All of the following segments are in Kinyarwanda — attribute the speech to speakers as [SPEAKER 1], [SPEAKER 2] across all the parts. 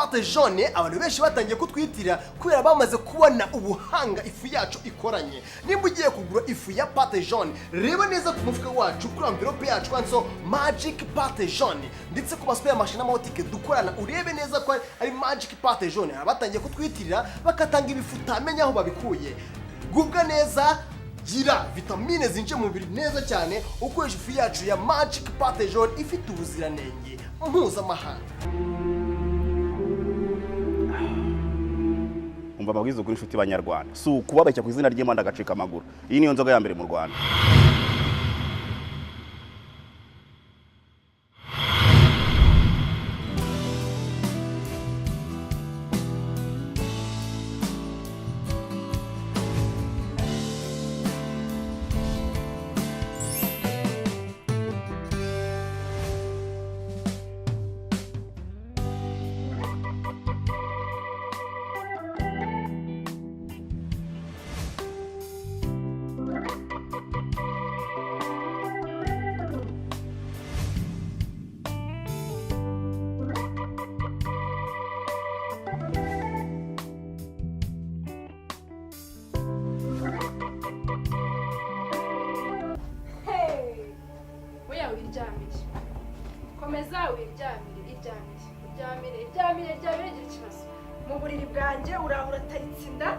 [SPEAKER 1] pate jaune abantu benshi batangiye kutwitira kubera bamaze kubona ubuhanga ifu yacu ikoranye. Nimba ugiye kugura ifu ya pate jaune, reba neza ku mufuka wacu kuri envelope yacu kwanso magic pate jaune, ndetse ku masuperi mashini n'amabotike dukorana urebe neza ko ari magic pate jaune. Batangiye kutwitirira bakatanga ibifu utamenya aho babikuye. Gubwa neza, gira vitamine zinje mu mubiri neza cyane ukoresha ifu yacu ya magic pate jaune ifite ubuziranenge mpuzamahanga.
[SPEAKER 2] Umva amabwiriza kuri inshuti banyarwanda, si ukubabeshya ku izina ry'Imana agacika amaguru. Iyi niyo nzoga ya mbere mu Rwanda.
[SPEAKER 3] mu buriri bwanjye urahura taritsinda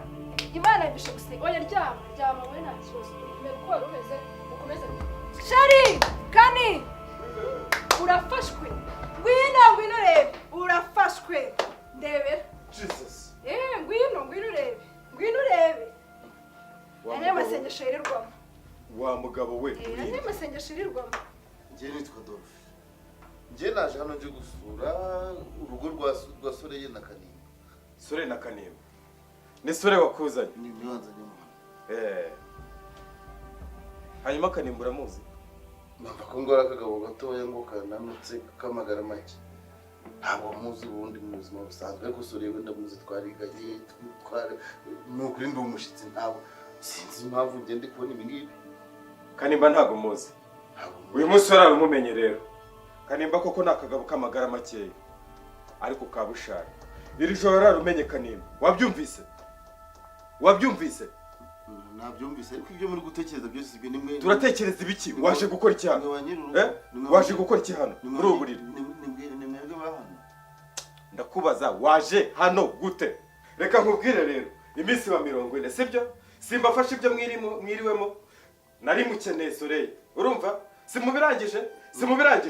[SPEAKER 3] Imana ibishe gusiga oya ryama we nta kibazo uko rumeze ukomeze Shari Kani urafashwe ngwino rebe urafashwe ndebera
[SPEAKER 4] Jesus
[SPEAKER 3] ngwino rebe ane masengesho yirirwamo
[SPEAKER 4] wa mugabo we
[SPEAKER 3] ane masengesho yirirwamo
[SPEAKER 4] ngiye nitwa Dolphe ngiye naje hano nje gusura urugo rwa Soreye na Kanimba.
[SPEAKER 5] Sore na Kanimba ni Sore wakuzanye
[SPEAKER 4] ni mwanzanye mu
[SPEAKER 5] hanyuma Kanimba uramuzi?
[SPEAKER 4] Numva ko ngora akagabo gatoya ngo kananutse kamagara make. Ntabwo muzi ubundi mu buzima busanzwe ariko Soreye wenda muzi twariganye nukuri ndi umushitsi ntawe sinzi impamvu ngende kubona ibi ngibi.
[SPEAKER 5] Kanimba ntago muzi. Uyu munsi waramumenye rero. Kanimba koko nakagabo kamagara make ariko kabushara. Iri joro rarumenye Kanimba. Wabyumvise?
[SPEAKER 4] Nabyumvise ariko ibyo muri gutekereza byose ibyo nimwe.
[SPEAKER 5] Turatekereza ibiki? Waje gukora iki hano? Waje gukora iki hano? Muri uburiri.
[SPEAKER 4] Nimwebwe bahano.
[SPEAKER 5] Ndakubaza waje hano gute? Reka nkubwire rero. Iminsi ba 40 sibyo? Simbafashe ibyo mwiriwemo. Nari mukeneye Soreye. Urumva? Simubirangije?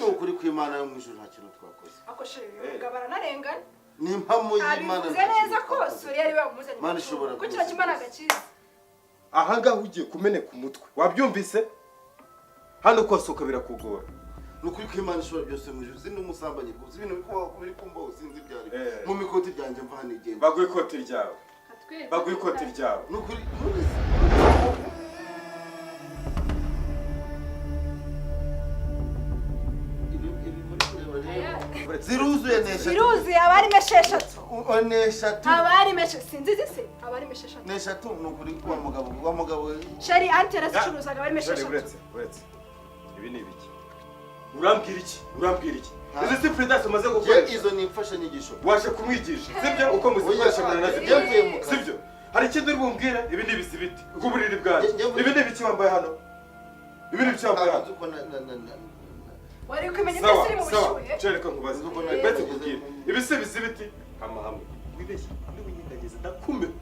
[SPEAKER 4] Ukuri kw'Imana yo mu ijuru nta kintu twakoze.
[SPEAKER 3] Akoshere ugabara narengana.
[SPEAKER 4] Ni mpamo y'Imana.
[SPEAKER 3] Abivuze neza ko Soreye ari we wamuzanye.
[SPEAKER 4] Mana ishobora
[SPEAKER 3] ko kira kimana gakiza.
[SPEAKER 5] Aha ngaho ugiye kumeneka umutwe. Wabyumvise? Hano kwasoka birakugora.
[SPEAKER 4] Nukuri kw'Imana ishobora byose mu ijuru. Sindi umusambanyi gusa ibintu biri kumbaho sinzi byari. Mu mikoti byanjye mva hano igenda.
[SPEAKER 5] Baguye ikoti ryawe. Baguye ikoti ryawe.
[SPEAKER 4] Nukuri ziruzuye nesha.
[SPEAKER 3] Ziruzuye abari mesheshatu.
[SPEAKER 4] Neshatu.
[SPEAKER 3] Abari mesheshatu sinzi zise. Abari mesheshatu.
[SPEAKER 4] Neshatu nukuri kwa mugabo.
[SPEAKER 3] Shari antera zicuruzaga abari mesheshatu.
[SPEAKER 5] Uretse. Ibi ni ibiki? Urambwira iki? Izi si Prudence umaze gukoresha.
[SPEAKER 4] Izo ni imfasha nyigisho.
[SPEAKER 5] Waje kumwigisha. Sibyo uko muzikoresha muri nazi. Sibyo. Hari ikindi uri bumbwira ibi ni ibisibiti. Kuburiri bwanjye. Ibi ni ibiki wambaye hano?
[SPEAKER 3] Wari kumenya cyose mu bishuye.
[SPEAKER 5] Cyereka nkubaze. Bete kubwira. Ibisibisi biti hamwe. Wibeshye. Niwinyindagize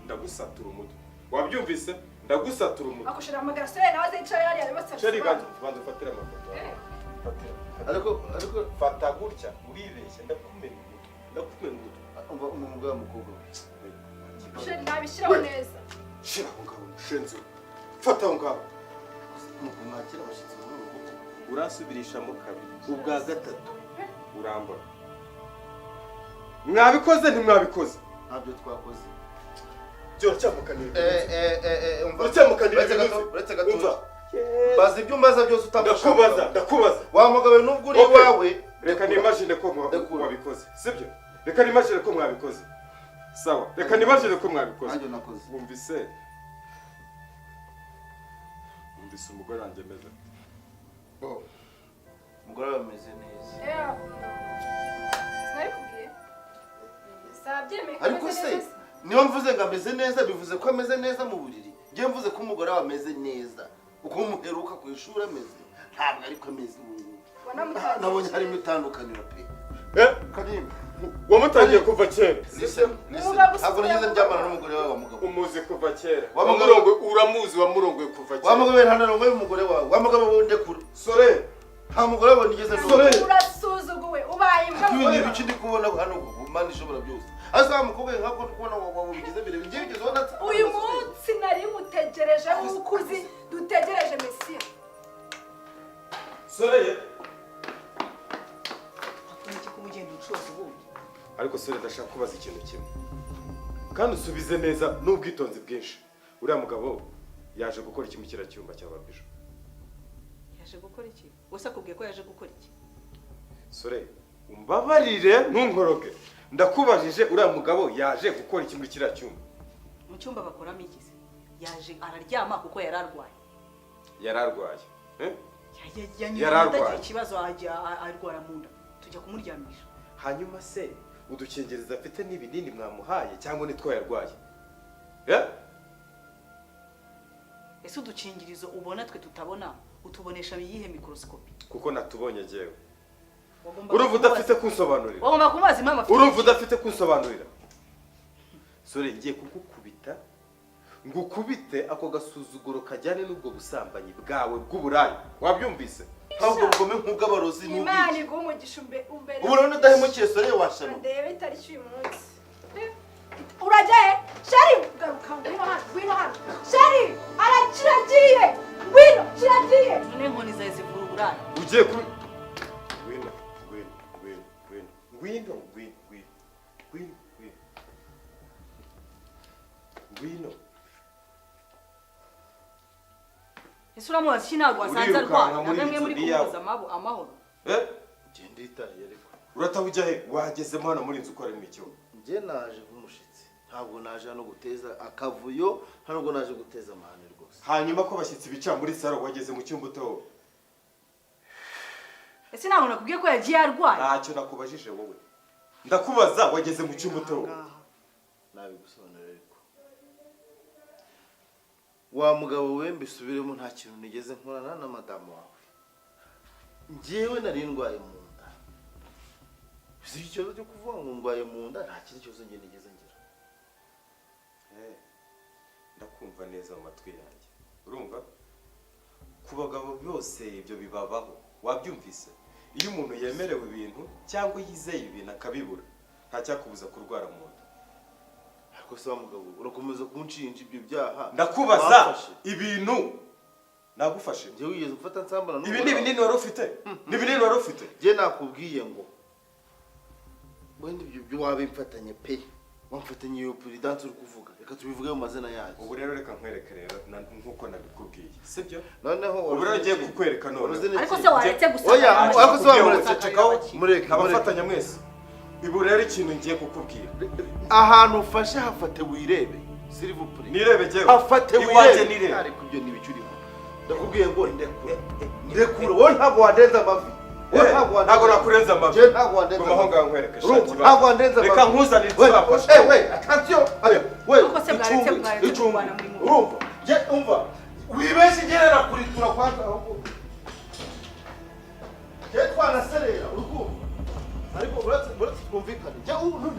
[SPEAKER 5] ndagusatura umutwe. Wabyumvise? Ndagusatura umutwe.
[SPEAKER 3] Akoshira amagasere nawe azicaye yari aribasa.
[SPEAKER 5] Cyeri bantu fatira amafoto.
[SPEAKER 4] Ariko
[SPEAKER 5] fata gutya uribeshye ndakumenya umutwe.
[SPEAKER 4] Umugabo mukobwa.
[SPEAKER 3] Sheri nabishiraho neza.
[SPEAKER 5] Shira aho ngaho mushenze. Fata aho ngaho.
[SPEAKER 4] Mukumwakira abashitsi mu rugo.
[SPEAKER 5] Urasubirisha mu kabiri.
[SPEAKER 4] Ubwa gatatu.
[SPEAKER 5] Urambona. Mwabikoze ntimwabikoze.
[SPEAKER 4] Ntabyo twakoze.
[SPEAKER 5] Cyo cyamukanira.
[SPEAKER 4] Uretse gato. Bazi ibyo mbaza byose
[SPEAKER 5] utambaza. Ndakubaza.
[SPEAKER 4] Wa mugabo nubwo uri wawe.
[SPEAKER 5] Reka nimagine ko mwabikoze. Sibyo? Reka nimagine ko mwabikoze. Sawa. Reka nimagine ko mwabikoze.
[SPEAKER 4] Nanjye nakoze.
[SPEAKER 5] Wumvise umugore wanjye meze.
[SPEAKER 4] Umugore ameze neza.
[SPEAKER 3] Sinabikubwiye.
[SPEAKER 4] ariko se niyo mvuze ngo ameze neza bivuze ko ameze neza mu buriri ngiye mvuze ko umugore wawe ameze neza uko umuheruka ku ishuri ameze ntabwo ariko ameze ubu nabonye harimo itandukaniro pe Kanimba
[SPEAKER 5] wamutangiye kuva kera
[SPEAKER 4] ntabwo nigeze njyamana n'umugore wawe wa mugabo
[SPEAKER 5] umuzi kuva kera
[SPEAKER 4] uramuzi
[SPEAKER 5] wamurongoye kuva kera
[SPEAKER 4] wa mugabo we nta narongo y'umugore wawe wa mugabo we ndekura
[SPEAKER 5] sore
[SPEAKER 4] nta mugore wawe nigeze
[SPEAKER 5] sore
[SPEAKER 3] urasuzuguwe ubaye imbwa
[SPEAKER 4] ibindi bice ndi kubona hano Imana ishobora byose asa umukobwa nkako ndi kubona wawe bigize birebe ngiye bigize ubona
[SPEAKER 3] uyu munsi nari mutegereje ukuzi dutegereje Mesiya
[SPEAKER 5] sore
[SPEAKER 6] iki kumugenda ucuruza ubundi
[SPEAKER 5] ariko sore ndashaka kubaza ikintu kimwe kandi usubize neza n'ubwitonzi bwinshi uriya mugabo yaje gukora iki mu kiriya cyumba cy'ababijo
[SPEAKER 6] yaje gukora iki wese akubwiye ko yaje gukora iki
[SPEAKER 5] sore umbabarire ntunkoroge ndakubajije uriya mugabo yaje gukora iki muri kiriya cyumba
[SPEAKER 6] mu cyumba bakoramo iki se yaje araryama kuko yari arwaye
[SPEAKER 5] yari arwaye
[SPEAKER 6] ikibazo arwara mu nda tujya kumuryamisha
[SPEAKER 5] hanyuma se udukingirizo afite n'ibinini mwamuhaye cyangwa nitwo yarwaye
[SPEAKER 6] ese udukingirizo ubona twe tutabona utubonesha iyihe mikorosikopi
[SPEAKER 5] kuko natubonye jewe urumva udafite kunsobanurira
[SPEAKER 6] wagomba kumubaza impamvu afite
[SPEAKER 5] urumva udafite kunsobanurira sore ngiye kugukubita ngukubite ako gasuzuguro kajyane n'ubwo busambanyi bwawe bw'uburayi wabyumvise
[SPEAKER 4] ntabwo bugome nk'ubw'abarozi
[SPEAKER 3] Imana iguha umugisha umbere
[SPEAKER 4] ubu urabona udahemukiye sore washano
[SPEAKER 3] ndebe itariki uyu munsi urajya he sheri garuka ngwino hano sheri arakiragiye ngwino kiragiye
[SPEAKER 6] none inkoni zawe zivura uburayi
[SPEAKER 5] ugiye kubi ngwino
[SPEAKER 6] ese uramubaza iki ntabwo wasanze arwaye nagamwe muri kumubuza amahoro
[SPEAKER 4] genda itahiye ariko
[SPEAKER 5] urataha ujya he wagezemo hano muri inzu ukorera mu icyumba
[SPEAKER 4] njye naje nk'umushitsi ntabwo naje hano guteza akavuyo ntabwo naje guteza amahane rwose
[SPEAKER 5] hanyuma ko abashyitsi bicara muri saro wageze mu cyumba utowe
[SPEAKER 6] ese ntabwo nakubwiye ko yagiye arwaye
[SPEAKER 5] ntacyo nakubajije wowe ndakubaza wageze mu cyumba utowe
[SPEAKER 4] nabigusobanurira ariko wa mugabo we mbisubiremo nta kintu nigeze nkorana na madamu wawe njyewe nari ndwaye mu nda si ikibazo cyo kuvuga ngo ndwaye mu nda nta kindi kibazo njye nigeze ngira
[SPEAKER 5] ndakumva neza mu matwi yanjye urumva ku bagabo bose ibyo bibabaho wabyumvise iyo umuntu yemerewe ibintu cyangwa yizeye ibintu akabibura ntacyakubuza kurwara mu nda
[SPEAKER 4] ariko se wa mugabo urakomeza kunshinja ibyo byaha
[SPEAKER 5] ndakubaza ibintu nagufashe
[SPEAKER 4] njye wigeze gufata nsambana
[SPEAKER 5] ibi ni ibinini wari ufite ni ibinini wari ufite
[SPEAKER 4] njye nakubwiye ngo wenda ibyo wabimfatanye pe wamfatanye iyo puridanse uri kuvuga reka tubivuge mu mazina yayo
[SPEAKER 5] ubu rero reka nkwereke rero nk'uko nabikubwiye sibyo
[SPEAKER 4] noneho
[SPEAKER 5] ubu rero ngiye kukwereka none
[SPEAKER 6] ariko se waretse gusaba
[SPEAKER 4] oya ariko se wamuretse
[SPEAKER 5] mureke abafatanya mwese ibu rero ikintu ngiye kukubwira
[SPEAKER 4] ahantu ufashe hafate wirebe silivupure
[SPEAKER 5] nirebe jewe
[SPEAKER 4] hafate wirebe ariko ibyo nibicurimo ndakubwiye ngo ndekura wowe ntabwo wadenza amavi
[SPEAKER 5] ntabwo nakurenza amavi
[SPEAKER 4] ntabwo wadenza
[SPEAKER 5] amavi ngaho nkwereke
[SPEAKER 4] ntabwo wadenza amavi
[SPEAKER 5] reka nkuzanire tuzafasha
[SPEAKER 4] attention urumva je umva wibeshye gerera kuri turakwanza ahubwo je twanaserera urukumva ariko buretse twumvikane je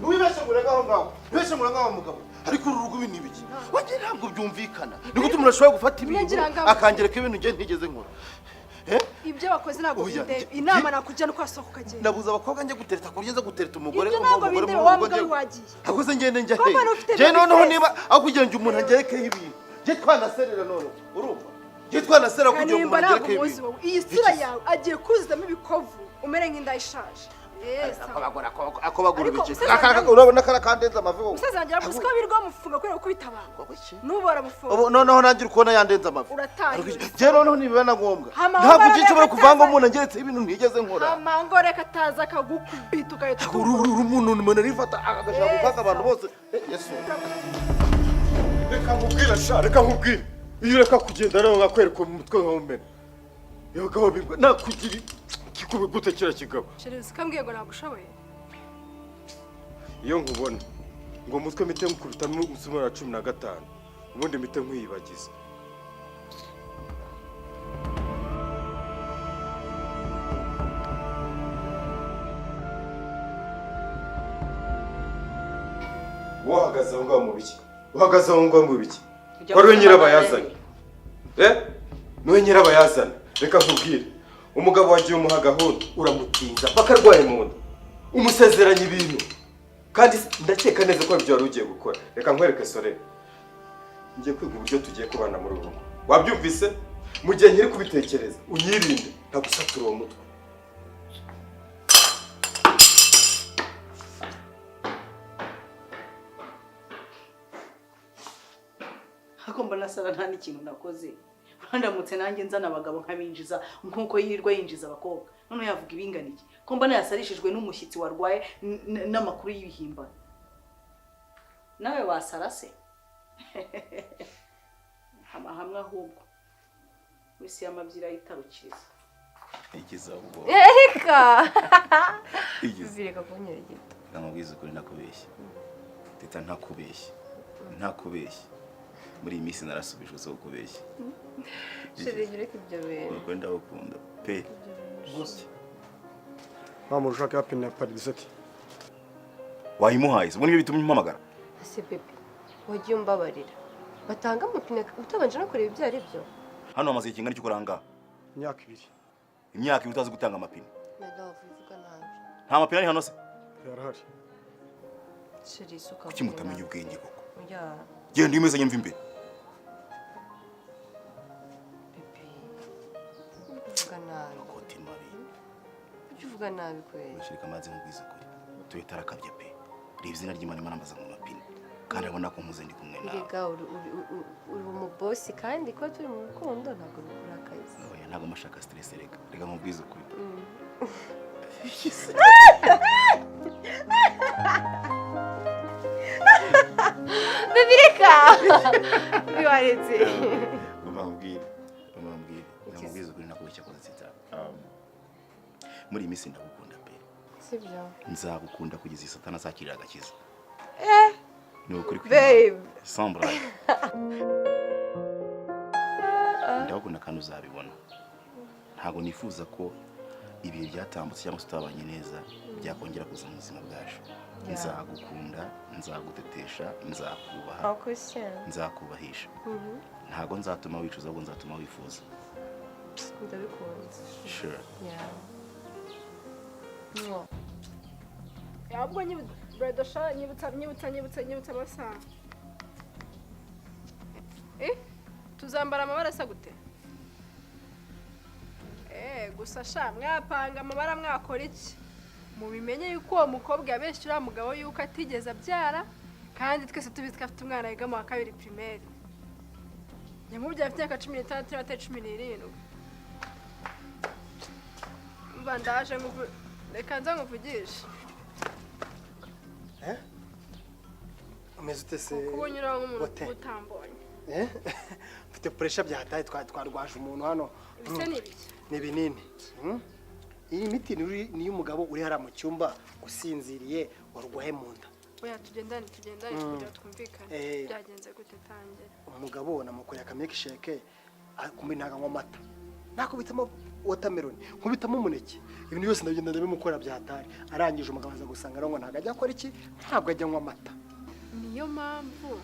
[SPEAKER 4] wibeshye murega aho ngaho wibeshye murega aho mugabo ariko uru rugo ibintu ibiki waje ntabwo byumvikana niko tumura ashobora gufata ibintu akangereka ibintu nge ntigeze nkora
[SPEAKER 3] ibyo bakoze ntabwo bindeba inama nakujya no kwasohoka ukagenda
[SPEAKER 4] nabuza abakobwa njye gutereta kuryenza gutereta umugore
[SPEAKER 3] ibyo ntabwo bindeba wa mugabo wagiye
[SPEAKER 4] akoze ngende njya he je noneho niba aho kugira ngo umuntu agerekeho ibintu je twanaserera none urumva je twanasera kugira ngo umuntu agerekeho ibintu
[SPEAKER 3] iyi sura yawe agiye kuzuzamo ibikovu umere nk'inda ishaje
[SPEAKER 4] akobagura ibiki urabona kara kandenza amavi wowe
[SPEAKER 3] umusaza wanjye aravuze ko birwa mufunga kubera ko bitabanga n'ubu aramufunga
[SPEAKER 4] ubu noneho nangira ukubona yandenza amavi
[SPEAKER 3] urataye
[SPEAKER 4] je noneho nibiba na ngombwa ntabwo ugiye ushobora kuvanga umuntu ageretse ibintu ntigeze nkora
[SPEAKER 3] amango reka ataza akagukubita ugahita
[SPEAKER 4] umuntu umuntu arifata agashaka gufata abantu bose yesu
[SPEAKER 5] reka nkubwire sha reka nkubwire iyo reka kugenda rero ngakwereka mu mutwe nkawumena yogabo bigwa nakugira kikubi gute kira kigabo
[SPEAKER 3] Sheri uzikambwiye ngo nagushoboye
[SPEAKER 5] iyo nkubona ngo mutwe mite nkukubita n'umusumari wa 15 ubundi mite nkwiyibagiza. Uhagaze aho ngaho mu biki? Uhagaze aho ngaho mu biki? Wari we nyirabayazana. Niwe nyirabayazana. Reka nkubwire. Umugabo wagiye umuha gahunda uramutinza bakarwaye mu nda. Umusezeranya ibintu. Kandi ndakeka neza ko ibyo wari ugiye gukora. Reka nkwereke sore. Ngiye kwiga uburyo tugiye kubana muri ubu. Wabyumvise? Mu gihe nkiri kubitekereza unyirinde ntagusatura uwo mutwe.
[SPEAKER 6] Agomba nasara nta n'ikintu nakoze. Ndamutse nanjye nzana abagabo nkabinjiza nkuko yirirwa yinjiza abakobwa. None yavuga ibinganiye. Ko mbona yasarishijwe n'umushyitsi warwaye n'amakuru y'ibihimba. Nawe wasarase. Hamwe ahubwo. Wisi y'amabyira yitarukiriza.
[SPEAKER 2] Igiza ubwo.
[SPEAKER 3] Erika.
[SPEAKER 2] Igiza.
[SPEAKER 3] kunyera gito.
[SPEAKER 2] Ngamubwiza ukuri nakubeshye. Teta ntakubeshye. Ntakubeshye. Muri iyi minsi narasubijwe zo kubeshya.
[SPEAKER 3] Shirigire ibyo bintu.
[SPEAKER 2] Nuko ndabakunda pe.
[SPEAKER 1] Gusa. Mama ushaka yapina parisati.
[SPEAKER 2] Wayimuhaye, ubundi ibyo bitumye impamagara.
[SPEAKER 3] Ase bebe. Wagiye umbabarira. Batanga amapine utabanje no kureba ibyo ari byo.
[SPEAKER 2] Hano hamaze ikingana cyo kuranga.
[SPEAKER 1] Imyaka 2.
[SPEAKER 2] Imyaka 2 utazi gutanga amapine.
[SPEAKER 3] Nadavuga nabi.
[SPEAKER 2] Nta mapine ari hano se?
[SPEAKER 1] Yarahari.
[SPEAKER 3] Shiri suka.
[SPEAKER 2] Kuki mutamenya ubwenge koko?
[SPEAKER 3] Ya.
[SPEAKER 2] Genda imeze nyumva imbere.
[SPEAKER 3] Uvuga nabi.
[SPEAKER 2] Koti mabi.
[SPEAKER 3] Uvuga nabi kweli.
[SPEAKER 2] Bashirika amazi nkubwiza kuri. Tuyitara kabye pe. Reba izina ry'Imana Imana mbaza mu mapine. Kandi abona ko muze ndi kumwe nawe.
[SPEAKER 3] Mbega uri umubosi kandi ko turi mu rukundo ntabwo rukora akazi.
[SPEAKER 2] Oya ntago mashaka stress rega. Rega nkubwiza kuri.
[SPEAKER 3] Bibireka. Biwaretse.
[SPEAKER 2] Umambwire. Nkubwiza kuri nakubeshya ko nzita. Muri misi ndagukunda pe.
[SPEAKER 3] Sibyo.
[SPEAKER 2] Nzagukunda kugeza Satana zakirira agakiza. Ni ukuri kuri.
[SPEAKER 3] Babe.
[SPEAKER 2] Sambra. Ndagukunda kandi uzabibona. Ntago nifuza ko ibihe byatambutse cyangwa tutabanye neza byakongera kuza mu buzima bwacu. Nzagukunda, nzagutetesha, nzakubaha. Nzakubahisha. Ntago nzatuma wicuza ahubwo nzatuma wifuza.
[SPEAKER 3] Ndabikunze.
[SPEAKER 2] Sure.
[SPEAKER 3] Yeah.
[SPEAKER 7] Ahubwo nyibutsa amasaha. Tuzambara amabara asa gute? Gusa sha mwapanga amabara mwakora iki? Mubimenye yuko uwo mukobwa yabeshyura mugabo yuko atigeze abyara kandi twese tubizi ko afite umwana yiga mu wa 2 primaire. Nyamubye afite imyaka 16 n'ate 17. Bandaje reka nza nkuvugisha.
[SPEAKER 1] Umeze utese.
[SPEAKER 7] Kubunyura nk'umuntu utambonye.
[SPEAKER 1] Mfite pressure byahataye twarwaje umuntu hano.
[SPEAKER 7] Bise nibiki?
[SPEAKER 1] Ni binini. Iyi miti ni y'umugabo uri hara mu cyumba usinziriye warwaye mu nda.
[SPEAKER 7] Oya tugendane kugira twumvikane. Byagenze gute tangira?
[SPEAKER 1] Umugabo namukoreye akameke sheke kumbe ntaganywa amata. Nakubitamo watermelon, nkubitamo umuneke. Ibintu byose ndagenda ndabimukora byatari. Arangije umugabo aza gusanga ngo ntago ajya akora iki? Ntabwo ajya anywa amata.
[SPEAKER 7] Niyo mpamvu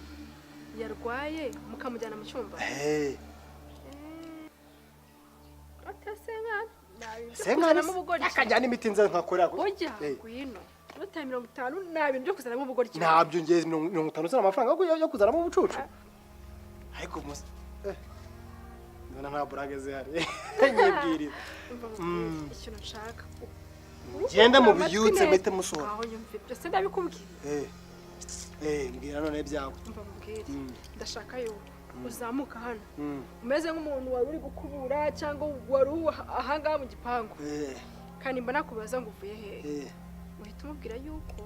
[SPEAKER 7] yarwaye mukamujyana mu cyumba.
[SPEAKER 1] Sengana mu bugori akajyana imiti nza nkakora.
[SPEAKER 7] Oya gwino. Nota 50 nabintu byo kuzana mu bugori.
[SPEAKER 1] Ntabyo ngeze 50 zana amafaranga yo kuzana mu bucucu. Ariko nta burage zihari. Nyibwirira.
[SPEAKER 7] Ikintu nshaka.
[SPEAKER 1] Genda mu biyutse mete musohora.
[SPEAKER 7] Aho nyumvira. Byose ndabikubwiye.
[SPEAKER 1] Mbwira none byawe.
[SPEAKER 7] Umva mbwira. Ndashaka yo uzamuka hano. Umeze nk'umuntu wari uri gukubura cyangwa wari ahanga mu gipangu. Kanimba nakubaza ngo uvuye hehe. Uhita umubwira yuko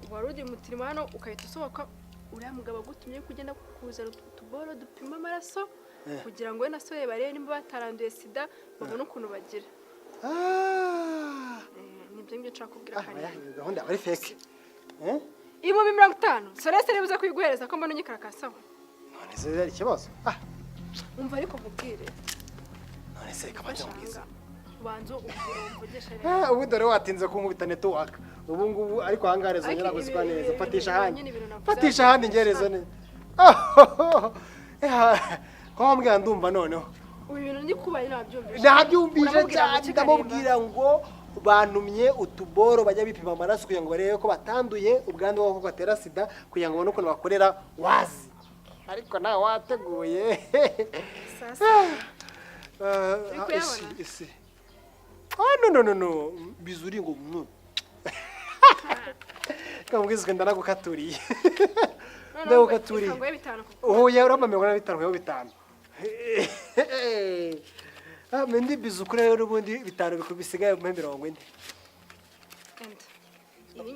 [SPEAKER 7] wari uri mutirima hano ukahita usohoka uriya mugabo gutumye kugenda kuzana utuboro dupima amaraso. Kugira ngo nasoye barebe nimba bataranduye sida babone ukuntu bagira. Nibyo ngiye nshaka kubwira Kanimba.
[SPEAKER 1] Gahunda ari fake.
[SPEAKER 7] ibihumbi 50 Celeste nibuze kuyiguhereza ko mbona unyikarakasamo.
[SPEAKER 1] none se ari ikibazo
[SPEAKER 7] Umva ariko mubwire.
[SPEAKER 1] none se reka bajya mubwiza
[SPEAKER 7] Banzo umvugisha rero.
[SPEAKER 1] ubu dore watinze kunkubita network ubu ngubu ariko ahangarezo nyira guswa neza fatisha ahandi ngerezo ne ko mbwira ndumva noneho
[SPEAKER 7] Ubu ibintu ndi kubaye nabyumvise.
[SPEAKER 1] nabyumvise cyane ndamubwira ngo bantumye utuboro bajya bipima amaraso kugira ngo barebe ko batanduye ubwandu bwo batera sida kugira ngo babone ukuntu bakorera wazi ariko nawe wateguye
[SPEAKER 7] Sasa.
[SPEAKER 1] isi no bizuri ngo kamubwizwe ndanagukaturiye ndagukaturiye
[SPEAKER 7] Ngo 5.
[SPEAKER 1] ubu yarama 5 mendi bizukure rero ubundi 5 bisigaye mu 40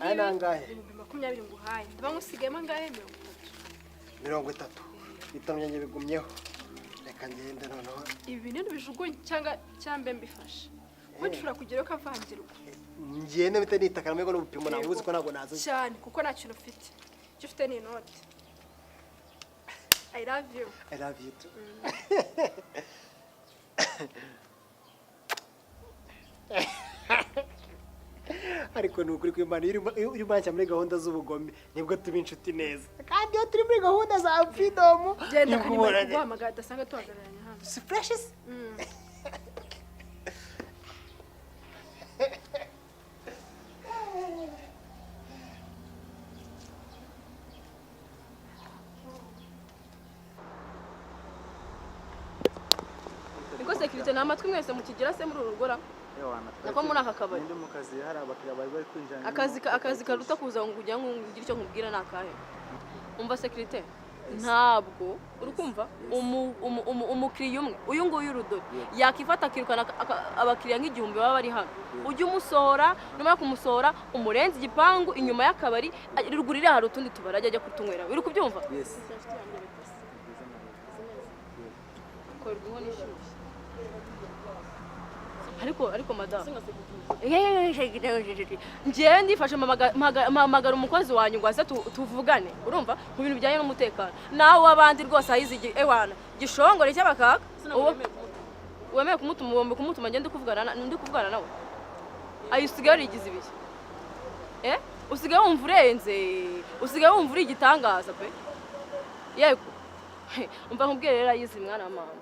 [SPEAKER 1] anangahe
[SPEAKER 7] 20 nguhaye ndaba ngusigemo ngahe
[SPEAKER 1] 30 bitamye bigumyeho reka ngende noneho
[SPEAKER 7] ibi bintu bijugunye cyangwa cyambe mbifashe Wishura kugira ko avangirwa.
[SPEAKER 1] Ngene bite nitakara mego n'ubupimo nabuze ko ntago nazo.
[SPEAKER 7] Cyane kuko nta kintu ufite. Cyo ufite ni note. I love you.
[SPEAKER 1] I love you too. Ariko nukuri kw'Imana uri mancha muri gahunda z'ubugome nibwo tuba inshuti neza. Kandi iyo turi muri gahunda za freedom
[SPEAKER 7] genda Kanimba guhamagara dasanga tuhagararanye hano.
[SPEAKER 1] Si precious.
[SPEAKER 8] Niko security na amatwi mwese mukigira se muri urugora. Nako muri aka kabari.
[SPEAKER 9] Ndi mu kazi hari abakiriya bari kwinjira.
[SPEAKER 8] Akazi karuta kuza ngo ujya ngira icyo nkubwira nakahe. Umva security ntabwo urukumva umukiriya umwe uyu nguyu urudo yakifata akirukana abakiriya nk'igihumbi baba bari hano ujye umusohora nyuma yo kumusohora umurenze igipangu inyuma y'akabari rugurira hari utundi tubara ajya kutunywera uri kubyumva
[SPEAKER 9] Yes.
[SPEAKER 8] korwa n'ishyushye ariko madam njyewe ndifashe mpamagara umukozi wanyu ngo aze tuvugane urumva mu bintu bijyanye n'umutekano nawe w'abandi rwose ahize ewana gishongore cy'abakaka wemeye kumutuma ngende kuvugana nawe ayusigaye arigize ibiki usigaye wumva urenze usigaye wumva uri igitangaza pe yego umva nkubwire rero ayize mwana wa mama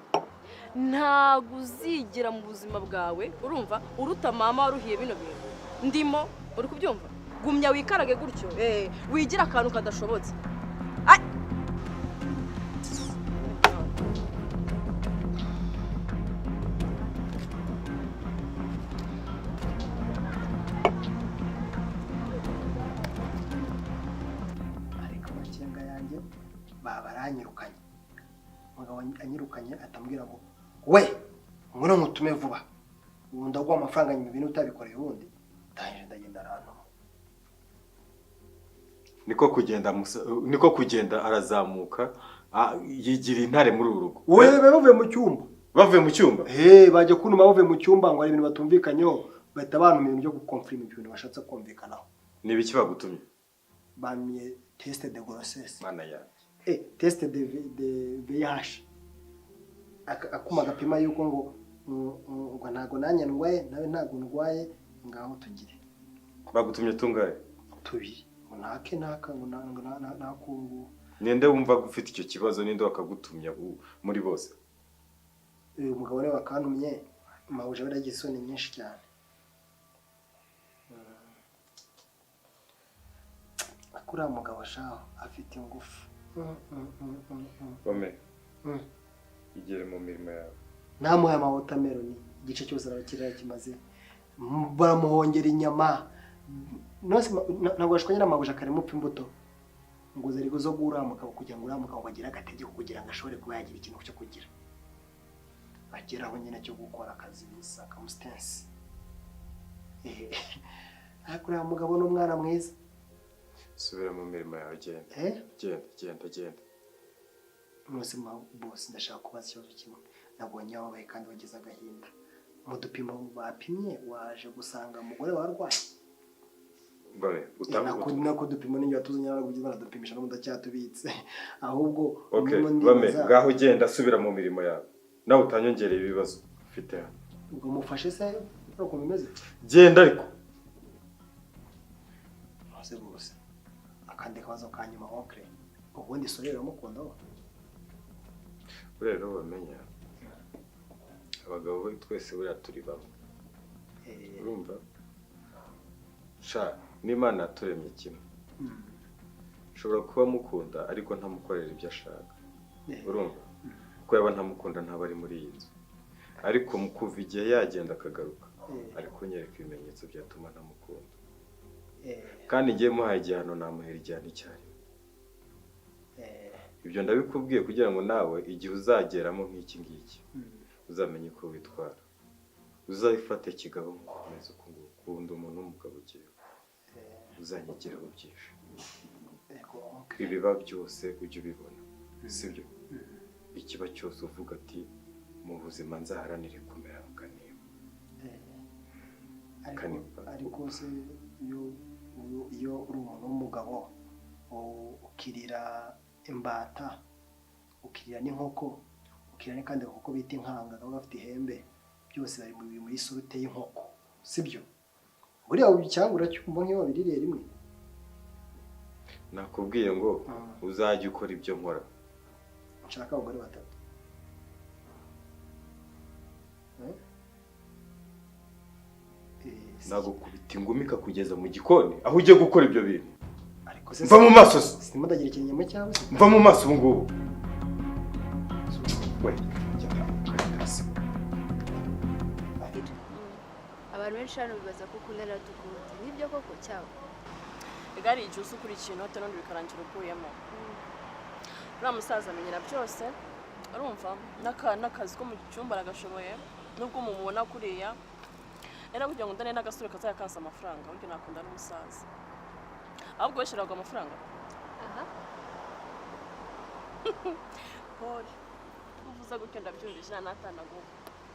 [SPEAKER 8] ntago uzigera mu buzima bwawe urumva uruta mama waruhiye bino bintu ndimo uri kubyumva gumya wikarage gutyo wigira akantu kadashobotse
[SPEAKER 1] ariko makenga yanjye baranyirukanye umugabo anyirukanye atambwira ngo we ngwino mutume vuba ubu ndaguha amafaranga nyuma ibintu utabikoreye ubundi ndangije ndagenda ahantu
[SPEAKER 5] niko kugenda arazamuka yigira intare muri uru rugo
[SPEAKER 1] wewe bavuye mu cyumba bajye kunuma bavuye mu cyumba ngo ari ibintu batumvikanyeho bahita banuma ibintu byo gukonfirima ibintu bashatse kumvikanaho
[SPEAKER 5] ni ibiki bagutumye
[SPEAKER 1] bamiye test de grossesse
[SPEAKER 5] mana ya
[SPEAKER 1] test de VIH akuma gapima yuko ngo ntago nanye ndwaye nawe ntago ndwaye ngaho tugire
[SPEAKER 5] bagutumye tungaye
[SPEAKER 1] tubiri nake naka nakungu
[SPEAKER 5] ninde wumva gufite icyo kibazo ninde wakagutumya muri bose
[SPEAKER 1] umugabo ne bakantumye mahuje baragisoni nyinshi cyane akura mugabo shaho afite ingufu
[SPEAKER 5] bame igere mu mirimo yawe
[SPEAKER 1] namuhaye amawotameloni igice cyose arabakirira kimaze baramuhongera inyama nose ntabwo ashwanye n'amabuje akarimo imbuto ngo zarigo zo guramuka kugira ngo uramuka ngo agira agategeko kugira ngo ashobore kuba yagira ikintu cyo kugira ageraho nyine cyo gukora akazi bisa kamustensi akura mugabo n'umwana mwiza
[SPEAKER 5] subira mu mirimo yawe genda
[SPEAKER 1] Musima boss ndashaka kubaza ikibazo kimwe nabonye ababaye kandi bagize agahinda mu dupimo bapimye waje gusanga umugore warwaye
[SPEAKER 5] Babe,
[SPEAKER 1] nako dupima n'inyo tuzanya naragugize baradupimisha no mudacyatubitse. Ahubwo
[SPEAKER 5] okay, bame ngaho genda subira mu mirimo yawe. Nawe utanyongereye ibibazo ufite hano.
[SPEAKER 1] Ubwo mufashe se uko bimeze?
[SPEAKER 5] Genda ariko.
[SPEAKER 1] Ase bose. Akandi kabazo kanyuma okre. Ubundi sorera mukunda ho.
[SPEAKER 5] Rero bamenya. Abagabo twese buriya turi bamwe. Urumva? Sha n'Imana yaturemye kimwe. Ushobora kuba mukunda ariko ntamukorera ibyo ashaka. Urumva? Kuko yaba ntamukunda ntaba ari muri iyi nzu. Ariko mukuva igihe yagenda akagaruka. Ariko nyereka ibimenyetso byatuma ntamukunda. Kandi ngiye muhaye igihano namuhera igihano cyari. Ibyo ndabikubwiye kugira ngo nawe igihe uzageramo nk'iki ngiki uzamenye ko witwara. Uzayifate kigabo mukomeze ukunda umuntu w'umugabo ugiye. Uzanyigiraho byinshi. Ibiba byose ujye ubibona. Sibyo? Ikiba cyose uvuga ati mu buzima nzaharanire kumera Kanimba.
[SPEAKER 1] Ariko se iyo uri umuntu w'umugabo ukirira imbata, ukirira n'inkoko, ukirira kandi kuko bita inkanga nabo bafite ihembe, byose bari muri surute y'inkoko. Sibyo? Buriya cyangura cyumva nk'iyo babiririye rimwe.
[SPEAKER 5] Nakubwiye ngo uzajye ukora ibyo nkora.
[SPEAKER 1] Nshaka abagore batatu.
[SPEAKER 5] Nagukubita ingumi kugeza mu gikoni aho ujye gukora ibyo bintu. Mva mu maso se.
[SPEAKER 1] Simudagira ikinyama cyawe.
[SPEAKER 5] Mva mu maso ubu ngubu. We.
[SPEAKER 7] Abantu benshi hano bibaza ko kurera dukunda. Nibyo koko cyawe.
[SPEAKER 8] Igari ijusu kuri ikintu n'undi bikarangira ukuyemo. Uriya musaza amenyera byose. Urumva n'akazi ko mu cyumba aragashoboye. Nubwo mumubona kuriya. Era kugira ngo ndane n'agasure kazaya kansa amafaranga. Buryo nakunda n'umusaza. Ahubwo weshiraga amafaranga.
[SPEAKER 7] Aha.
[SPEAKER 8] Poli. Uvuza gutyo ndabyumvise natanago.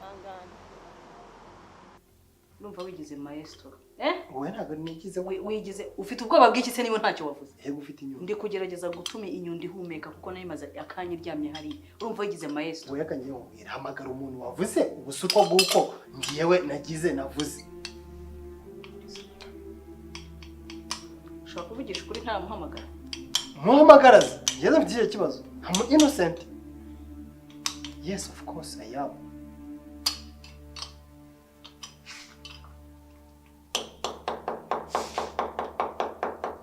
[SPEAKER 8] Angana.
[SPEAKER 6] Numva wigize maestro.
[SPEAKER 1] Wowe ntabwo nigize
[SPEAKER 6] wigize ufite ubwoba bw'iki se niba ntacyo wavuze.
[SPEAKER 1] Yego ufite inyundo.
[SPEAKER 6] Ndi kugerageza gutuma inyundo ihumeka kuko nayo imaze akanya iryamye hari. Urumva wigize maestro.
[SPEAKER 1] Wowe yakangiye ngo hamagara umuntu wavuze ubusutwa bw'uko ngiyewe navuze.
[SPEAKER 6] Ushobora kuvugisha ukuri nta muhamagara.
[SPEAKER 1] Muhamagaraza. Yeza mfite ikibazo. I'm innocent. Yes, of course I am.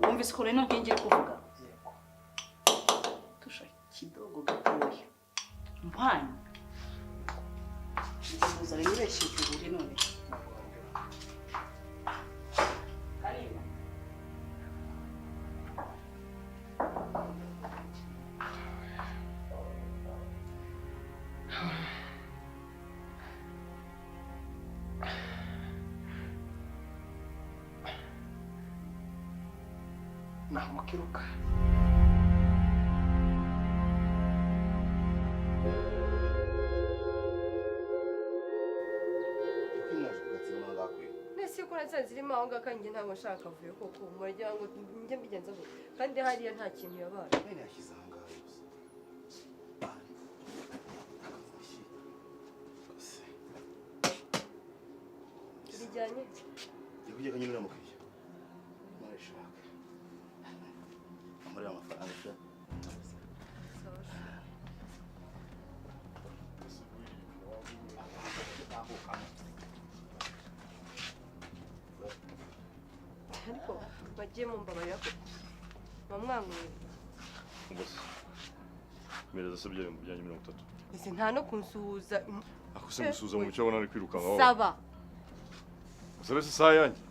[SPEAKER 6] Wumvise ko reno nkingiye kuvuga?
[SPEAKER 1] Yego.
[SPEAKER 6] Tusha kidogo gatoya. Mpani. Uza yibeshye cyubuhe none. Kanimba.
[SPEAKER 1] Namukiruka.
[SPEAKER 7] Nese ko zirimo aho ngakangiye ntabwo nshaka avuye koko umurya ngo njye mbigenza gute kandi hariya nta kintu yabaye.
[SPEAKER 2] Nene yashyize aha ngaha yose.
[SPEAKER 7] Bijyanye?
[SPEAKER 2] Jya kujya kanyura mu kwiyo. Marishaka. Amurira amafaranga sha.
[SPEAKER 7] Ariko bagiye mu mbabarira ko bamwanguye.
[SPEAKER 10] Gusa mereza se bya 30.
[SPEAKER 7] Ese nta no kunsuhuza.
[SPEAKER 10] Ako se musuza mu cyo abona ari kwiruka ngaho.
[SPEAKER 7] Saba.
[SPEAKER 10] Usabe se saa yanjye.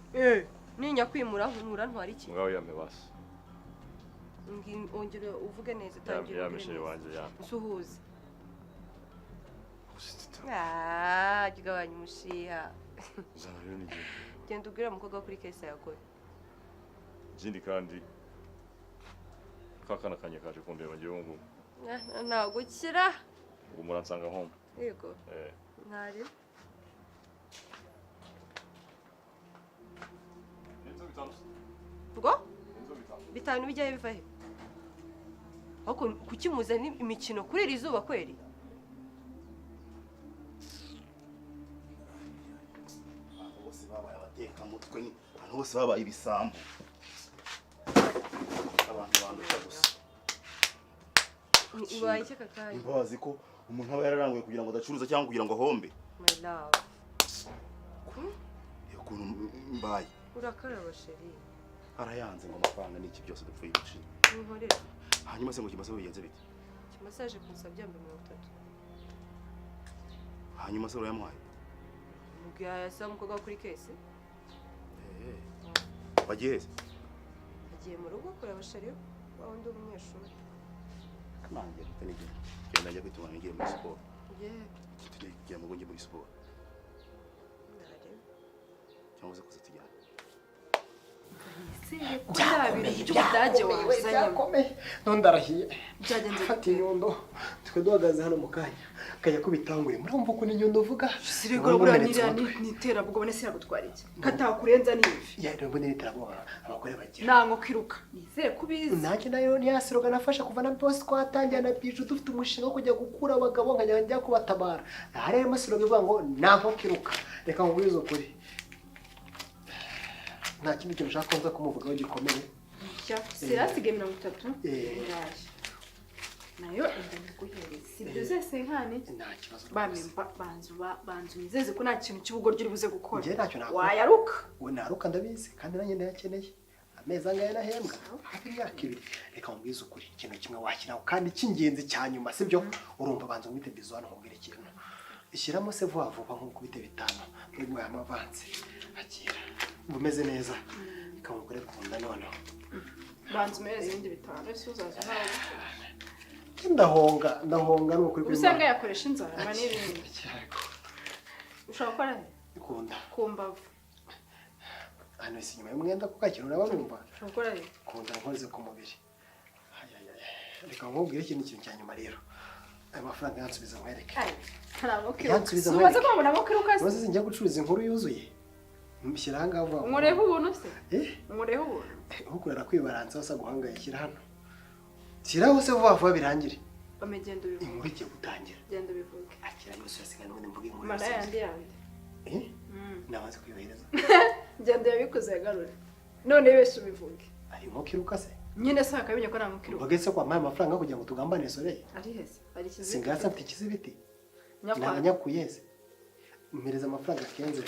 [SPEAKER 7] Ninya kwimura nkura ntwari iki.
[SPEAKER 10] Ngaho yame basi.
[SPEAKER 7] Ongera uvuge neza tangira.
[SPEAKER 10] Yameshere wanje ya.
[SPEAKER 7] Nsuhuze. Kigabanya umushiha.
[SPEAKER 10] Zana rero nige.
[SPEAKER 7] Genda ubwira umukobwa kuri kese yakoye.
[SPEAKER 10] Ikindi kandi kakana kanye kaje kundeba ngiye ngo
[SPEAKER 7] ntabwo ukira
[SPEAKER 10] ngo muransanga home.
[SPEAKER 7] Yego ntari
[SPEAKER 11] bitanu bijyayo biva he ahubwo kuki muzana imikino kuri iri zuba kweri
[SPEAKER 2] abantu bose babaye abatekamutwe ni abantu bose babaye ibisambu abantu bandusha gusa
[SPEAKER 11] ubaye iki kakanya
[SPEAKER 2] imbabazi ko umuntu aba yararanguye kugira ngo adacuruza cyangwa kugira ngo ahombe
[SPEAKER 11] my love
[SPEAKER 2] ukuntu mbaye
[SPEAKER 11] urakaraba sheri
[SPEAKER 2] arayanze ngo amafaranga n'iki byose dupfuye ibiciro
[SPEAKER 11] nkorera
[SPEAKER 2] hanyuma se ngo kimasa bigenze bite
[SPEAKER 11] kimasaje kunsabya 30
[SPEAKER 2] hanyuma se urayamuhaye
[SPEAKER 11] mubwiye yasa mukobwa kuri kese
[SPEAKER 2] wagiye se
[SPEAKER 11] agiye mu rugo kureba sheri wawe ndi umunyeshuri
[SPEAKER 2] nanjye n'igihe genda njya kwituma ngiye muri siporo tugiye mu ngo muri siporo cyangwa se kuza tujyana
[SPEAKER 1] byakomeye ndarahiye fata inyundo twe duhagaze hano mu kanya kajya kubitangure murumva ukuntu inyundo uvuga
[SPEAKER 6] sirigoro buranira niterabwoba nese yagutwara iki katakurenza n'ivi
[SPEAKER 1] ya rero mbone niterabwoba abakore bagira
[SPEAKER 6] nango kiruka nizere kubizi
[SPEAKER 1] nanjye nayo ntiyasiroga nafasha kuva na boss twatangiye na biju dufite umushinga wo kujya gukura abagabo nkajya njya kubatabara aha rero masiroga ivuga ngo nango kiruka reka ngubwize ukuri nta kindi kintu ushaka kuza kumuvugaho gikomeye
[SPEAKER 6] sirasigaye 30 nayo enda guhereza sibyo zese nkane
[SPEAKER 1] nta kibazo
[SPEAKER 6] bamemba banzu nizeze ko nta kintu cy'ubugoryo uri buze gukora
[SPEAKER 1] nje ntacyo nakora
[SPEAKER 6] wayaruka
[SPEAKER 1] we naruka ndabizi kandi nanjye ndayakeneye ameza ngaya nahembwa hafi imyaka 2 reka ngubwize ukuri ikintu kimwe washyiraho kandi cy'ingenzi cyanyuma sibyo urumva banza umwite bizo hano nkubwire ikintu ishyiramo se vuba vuba nk'uko bite bitanu n'ubwo yamavanze akira bumeze neza ikamukore kunda noneho
[SPEAKER 6] banzu meze ibindi bitanu suzaza
[SPEAKER 1] ndahonga n'ukuri kuri
[SPEAKER 6] usanga yakoresha inzara n'ibindi ushaka gukora
[SPEAKER 1] ikunda
[SPEAKER 6] kumbavu
[SPEAKER 1] hano si nyuma y'umwenda kuko ikintu nabarumva
[SPEAKER 6] ushaka gukora
[SPEAKER 1] kunda nkoze ku mubiri reka nkubwire ikintu cyanyuma rero aya mafaranga yansubiza nkwereke
[SPEAKER 6] yansubiza nkwereke ubaze ko mbona mo kiruka se
[SPEAKER 1] ubaze njya gucuruza inkuru yuzuye mbishyira hanga vuba
[SPEAKER 6] umureho ubuntu se umureho ubuntu
[SPEAKER 1] ukurara kwibaranza wasa guhangayikira hano shyiraho se vuba vuba birangire
[SPEAKER 6] bamegenda ubivuga
[SPEAKER 1] inkuru igiye gutangira
[SPEAKER 6] genda ubivuge
[SPEAKER 1] akira yose yasigana ngo mvuge inkuru
[SPEAKER 6] mana yandi
[SPEAKER 1] nabanze kwiyohereza
[SPEAKER 6] genda yabikoze yagarure none wese ubivuge
[SPEAKER 1] ari nko kiruka se
[SPEAKER 6] nyine se akabinya ko nta kiruka
[SPEAKER 1] bagese kwa mama amafaranga kugira ngo tugambane soreye
[SPEAKER 6] ari hese ari kizibiti
[SPEAKER 1] singasa mfite ikizibiti nyakuyeze mpereza amafaranga kenze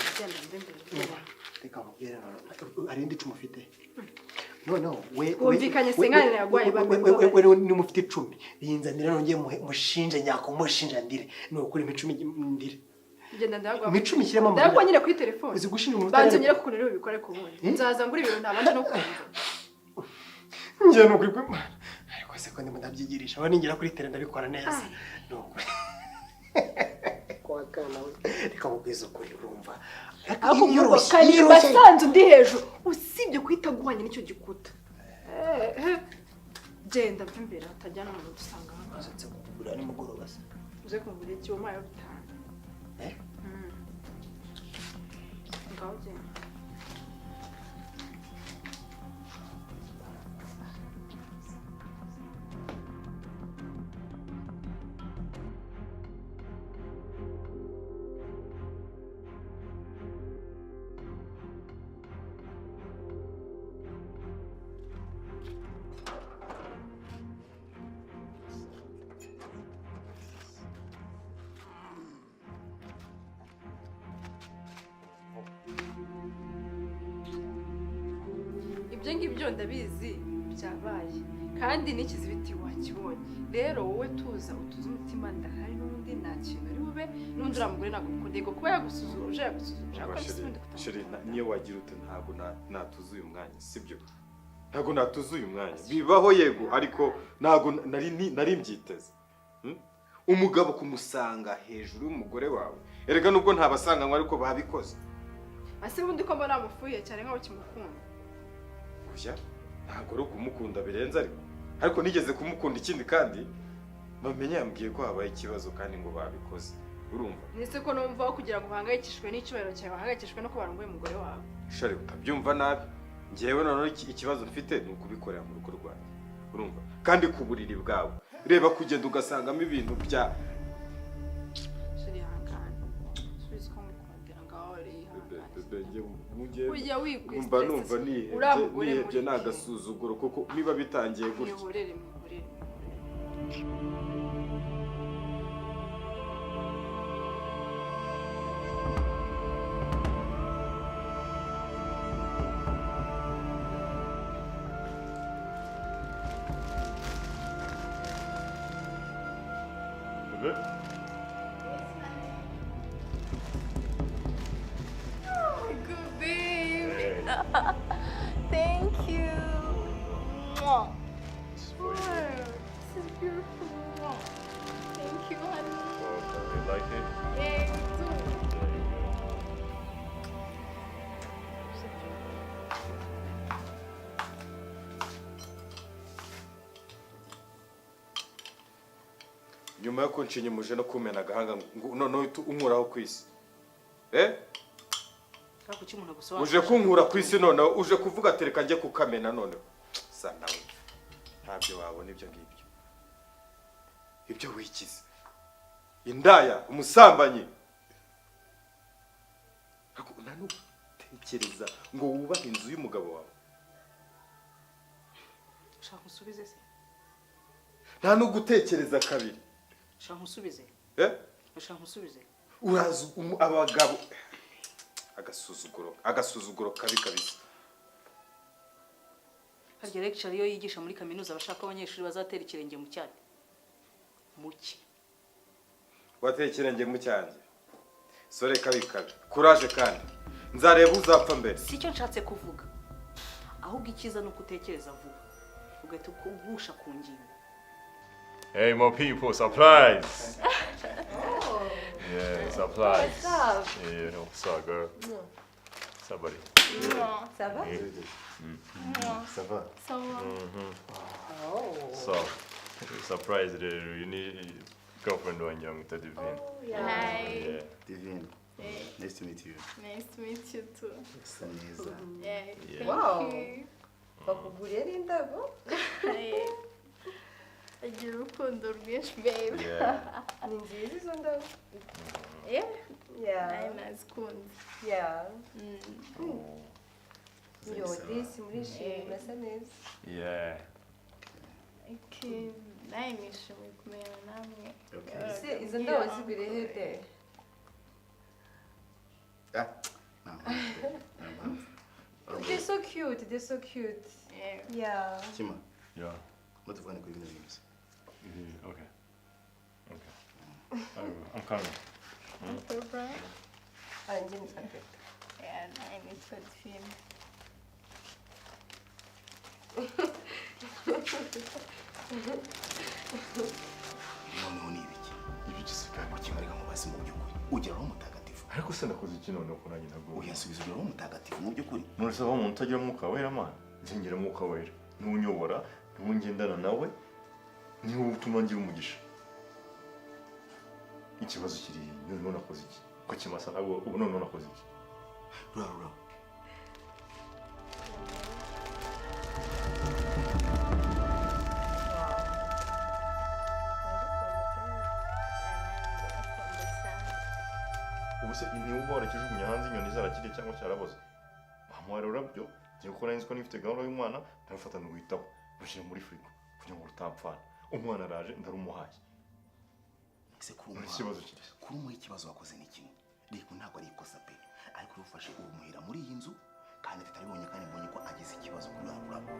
[SPEAKER 1] reka mubwire ari indi 10 ufite noneho we
[SPEAKER 6] umvikanye sengane yagwaye
[SPEAKER 1] we ni mufite 10 yinzanira nongeye mushinje nyako mushinja ndire no kuri 10 ndire
[SPEAKER 6] genda ndagwa
[SPEAKER 1] 10 kirema mama
[SPEAKER 6] ndagwa nyine kuri telefone
[SPEAKER 1] uzi gushira umuntu
[SPEAKER 6] banze nyine kuko rero bikore ku bundi nzaza ngura ibintu ntabanje no kumva
[SPEAKER 1] ngiye no kuri ariko se ko ndabyigirisha aba ningira kuri tele ndabikora neza no kwa kana reka mubwiza kuri urumva
[SPEAKER 6] ako Kanimba sanzu ndi hejuru usibye kwita guhanye nicyo gikuta genda mvimbera atajyana mu dusanga
[SPEAKER 1] azatse kugura ni mugoroba se
[SPEAKER 6] uze kumvira iki umaye bitanu ngaho genda ibyo ngibyo ndabizi byabaye kandi n'ikizibiti wakibonye rero wowe tuza utuze umutima ndahari n'undi nta kintu ari bube n'undi uramugore ntabwo ukundego kuba yagusuzuje
[SPEAKER 5] sheri niyo wagira ute ntabwo natuze uyu mwanya sibyo ntabwo natuze uyu mwanya bibaho yego ariko ntabwo nari mbyiteze umugabo kumusanga hejuru y'umugore wawe erega nubwo ntabasanganywe ariko babikoze
[SPEAKER 6] ase ubundi ko mbona amufuye cyane nk'aho kimukunda
[SPEAKER 5] kushya ntabwo ari ukumukunda birenze ariko nigeze kumukunda ikindi kandi Bamenya yambwiye ko habaye ikibazo kandi ngo babikoze urumva
[SPEAKER 6] nise ko numva kugira ngo uhangayikishwe n'icyubahiro cyawe uhangayikishwe no kuba waranguye umugore wawe
[SPEAKER 5] shari utabyumva nabi ngewe noneho ikibazo mfite ni ukubikorera mu rugo rwanjye urumva kandi ku buriri bwawe reba kugenda ugasangamo ibintu bya
[SPEAKER 7] ujya wigwisa
[SPEAKER 5] mba numva nihebye n'agasuzuguro kuko niba bitangiye gutya
[SPEAKER 8] Thank you.
[SPEAKER 10] It's for you.
[SPEAKER 8] This is beautiful. Thank you, honey.
[SPEAKER 10] So, you like it?
[SPEAKER 8] Yeah, you too.
[SPEAKER 10] There you go.
[SPEAKER 5] nyuma yo kunshinyimuje no kumena agahanga noneho unkuraho ku isi uje kunkura ku isi noneho uje kuvuga tereka njye kukamena noneho sa nawe ntabyo wabona ibyo ngibyo ibyo wikize indaya umusambanyi nanutekereza ngo wubahe inzu y'umugabo wawe
[SPEAKER 6] Shaka usubize se
[SPEAKER 5] nta no gutekereza kabiri
[SPEAKER 6] Shaka usubize Shaka usubize
[SPEAKER 5] uraza abagabo agasuzuguro kabi kabisa
[SPEAKER 6] harya lecture yo yigisha muri kaminuza bashaka abanyeshuri bazatera ikirenge mu cyane muki
[SPEAKER 5] watera ikirenge mu cyanjye sore kabi courage kandi nzareba uzapfa mbere
[SPEAKER 6] sicyo nshatse kuvuga ahubwo ikiza no kutekereza vuba ugahita ukugusha ku ngingo.
[SPEAKER 10] Hey, more people, surprise! Oh. Yeah, surprise.
[SPEAKER 11] What's up?
[SPEAKER 10] Yeah, you know, what's up, girl? What's up, buddy?
[SPEAKER 11] Ça va?
[SPEAKER 4] Ça va?
[SPEAKER 8] Ça va.
[SPEAKER 11] Oh.
[SPEAKER 10] So, surprise, you need girlfriend when you're with Divine.
[SPEAKER 11] Oh, yeah.
[SPEAKER 8] Hi.
[SPEAKER 10] Yeah.
[SPEAKER 2] Divine. Nice to meet you.
[SPEAKER 8] Nice to meet you too.
[SPEAKER 2] Usa neza.
[SPEAKER 8] Yeah.
[SPEAKER 10] Yeah.
[SPEAKER 11] Wow.
[SPEAKER 8] Thank you.
[SPEAKER 11] Bakuguriye n'indabo?
[SPEAKER 8] Agira urukundo rwinshi, babe.
[SPEAKER 10] Yeah.
[SPEAKER 11] Ni nziza izo ndabo?
[SPEAKER 8] Yeah.
[SPEAKER 11] Yeah.
[SPEAKER 8] Nayo nazikunze.
[SPEAKER 11] Yeah.
[SPEAKER 10] Oh.
[SPEAKER 11] Yo, disi murishimye murasa neza.
[SPEAKER 10] Yeah.
[SPEAKER 8] Okay. Nayo nishimiye kumenya namwe.
[SPEAKER 11] Ese izo ndabo ziguriye hehe? They're so cute. They're so cute. Yeah.
[SPEAKER 2] Kima.
[SPEAKER 10] Yeah.
[SPEAKER 2] What the funny names?
[SPEAKER 10] Okay. Okay. I'm coming.
[SPEAKER 8] Uncle Brian?
[SPEAKER 11] I'm James Patrick.
[SPEAKER 8] Yeah, nayo nitwa Divine.
[SPEAKER 2] Noneho ni ibiki? Ibyo gisika kukimarika mu basi mu by'ukuri. Ugera aho mutagatifu.
[SPEAKER 10] Ariko se nakoze iki noneho ko nanjye ntabwo.
[SPEAKER 2] Uyasubiza ugera aho mutagatifu mu by'ukuri.
[SPEAKER 10] None se umuntu utagira umwuka wera man. Nzingira umwuka wera. Ntunyobora, ntungendana nawe. Niho utuma ngira umugisha. Ikibazo kiri none nakoze iki? Ko kimasa ntabwo ubu none nakoze iki?
[SPEAKER 2] Rura.
[SPEAKER 10] Ubuse ni uba warakijugunya hanze inyoni zarakiriye cyangwa cyaraboze. Bamuha urabyo, ngiye gukora nzi ko nifite gahunda y'umwana, ndafata n'uwitaho. Mushyira muri frigo kugira ngo rutapfana. Umwana araje ndarumuhaye.
[SPEAKER 2] Ese kuri umuha ikibazo wakoze ni kimwe. Riko ntabwo ari ikosa pe. Ariko urufashe urumuhira muri iyi nzu kandi tutabibonye kandi mbonye ko agize ikibazo kuri rurabo.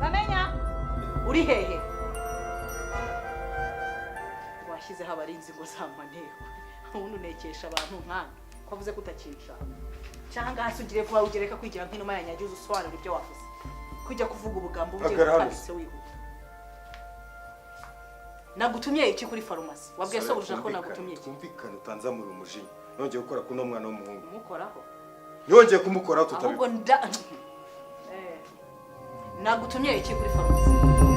[SPEAKER 6] Bamenya uri hehe washyizeho abarinzi ngo zamaneko ubundi unekesha abantu nkana kwavuze ko utakica cyangwa hasi ugire vuba ugereka kwigira nk'inuma yanyagize usobanura ibyo wavuze kujya kuvuga ubugambo bw'ikabise wihuta nagutumye iki kuri farumasi wabwiye so urusha ko nagutumye
[SPEAKER 5] twumvikana utanzamura umujinya nongeye gukora kuno mwana w'umuhungu
[SPEAKER 6] umukoraho
[SPEAKER 5] yongeye kumukoraho
[SPEAKER 6] ahubwo nagutumye iki kuri farumasi